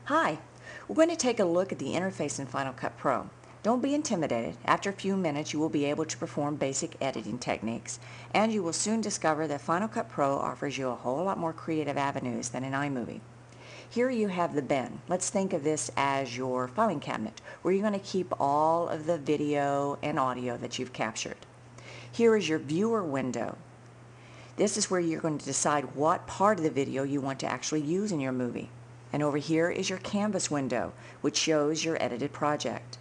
Hi, we're going to take a look at the interface in Final Cut Pro. Don't be intimidated. After a few minutes you will be able to perform basic editing techniques, and you will soon discover that Final Cut Pro offers you a whole lot more creative avenues than in iMovie. Here you have the bin. Let's think of this as your filing cabinet, where you're going to keep all of the video and audio that you've captured. Here is your viewer window. This is where you're going to decide what part of the video you want to actually use in your movie. And over here is your canvas window, which shows your edited project.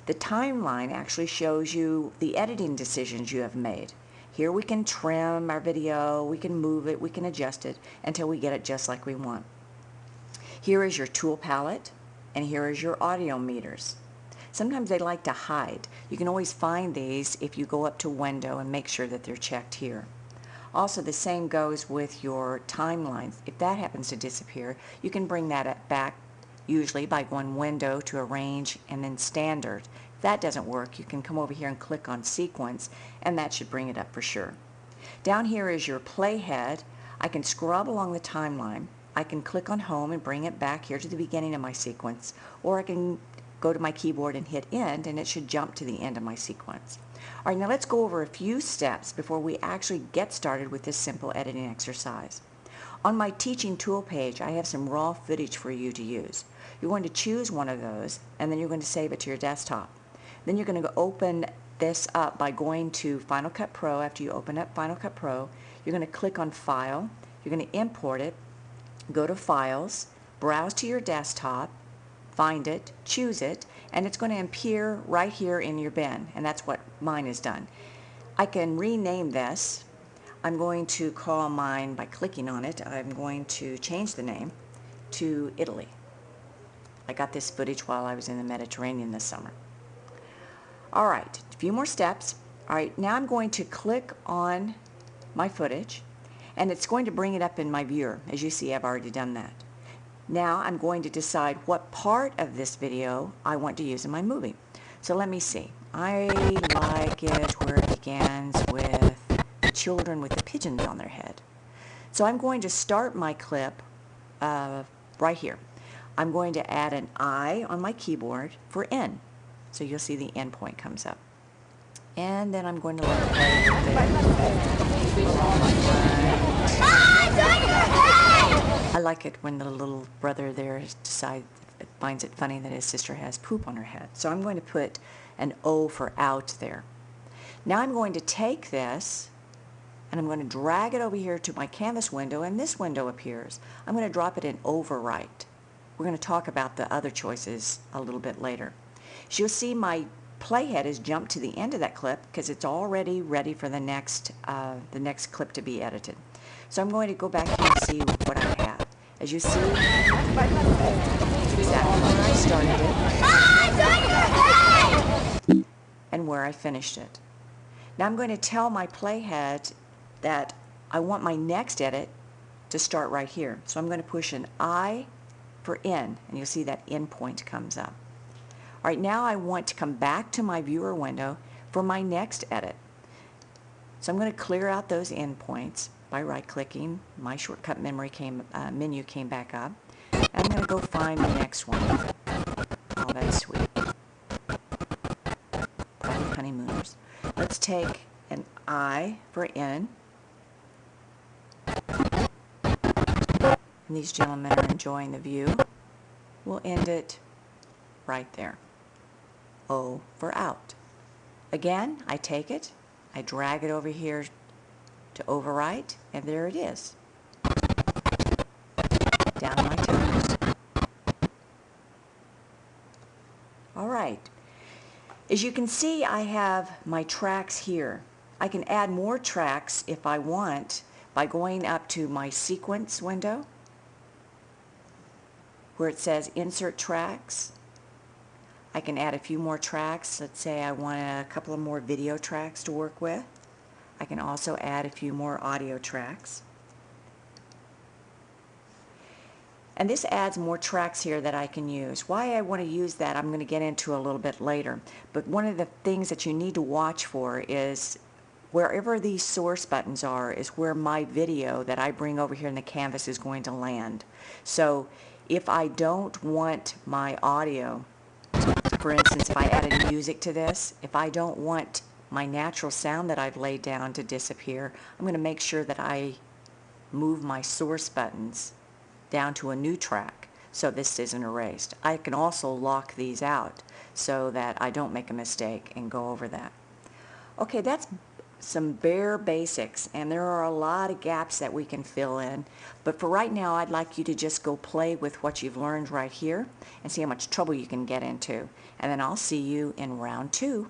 The timeline actually shows you the editing decisions you have made. Here we can trim our video, we can move it, we can adjust it until we get it just like we want. Here is your tool palette, and here is your audio meters. Sometimes they like to hide. You can always find these if you go up to Window and make sure that they're checked here. Also, the same goes with your timelines. If that happens to disappear, you can bring that back usually by going Window to Arrange and then Standard. If that doesn't work, you can come over here and click on Sequence, and that should bring it up for sure. Down here is your playhead. I can scrub along the timeline. I can click on Home and bring it back here to the beginning of my sequence, or I can go to my keyboard and hit End, and it should jump to the end of my sequence. Alright, now let's go over a few steps before we actually get started with this simple editing exercise. On my teaching tool page, I have some raw footage for you to use. You're going to choose one of those, and then you're going to save it to your desktop. Then you're going to open this up by going to Final Cut Pro. After you open up Final Cut Pro, you're going to click on File, you're going to import it, go to Files, browse to your desktop, find it, choose it, and it's going to appear right here in your bin, and that's what mine is done. I can rename this. I'm going to call mine, by clicking on it, I'm going to change the name to Italy. I got this footage while I was in the Mediterranean this summer. Alright, a few more steps. Alright, now I'm going to click on my footage, and it's going to bring it up in my viewer. As you see, I've already done that. Now I'm going to decide what part of this video I want to use in my movie. So let me see. I like it where it begins with the children with the pigeons on their head. So I'm going to start my clip right here. I'm going to add an I on my keyboard for N. So you'll see the end point comes up. And then I'm going to let it play with it. I like it when the little brother there finds it funny that his sister has poop on her head. So I'm going to put an O for out there. Now I'm going to take this and I'm going to drag it over here to my canvas window, and this window appears. I'm going to drop it in Overwrite. We're going to talk about the other choices a little bit later. As you'll see, my playhead has jumped to the end of that clip because it's already ready for the next clip to be edited. So I'm going to go back here and see what I have. As you see, it's exactly where I started it and where I finished it. Now I'm going to tell my playhead that I want my next edit to start right here. So I'm going to push an I for N, and you'll see that end point comes up. Alright, now I want to come back to my viewer window for my next edit. So I'm going to clear out those endpoints by right-clicking. My shortcut menu came back up. And I'm going to go find the next one. Oh, that's sweet. Private Honeymooners. Let's take an I for N. And these gentlemen are enjoying the view. We'll end it right there. O for out. Again, I take it, I drag it over here to Overwrite, and there it is. Down my toes. Alright. As you can see, I have my tracks here. I can add more tracks if I want by going up to my sequence window where it says Insert Tracks. I can add a few more tracks. Let's say I want a couple of more video tracks to work with. I can also add a few more audio tracks. And this adds more tracks here that I can use. Why I want to use that I'm going to get into a little bit later. But one of the things that you need to watch for is wherever these source buttons are is where my video that I bring over here in the canvas is going to land. So If I don't want my audio, for instance, if I added music to this, if I don't want my natural sound that I've laid down to disappear, I'm going to make sure that I move my source buttons down to a new track so this isn't erased. I can also lock these out so that I don't make a mistake and go over that. Okay, that's some bare basics, and there are a lot of gaps that we can fill in, but for right now I'd like you to just go play with what you've learned right here and see how much trouble you can get into, and then I'll see you in round 2.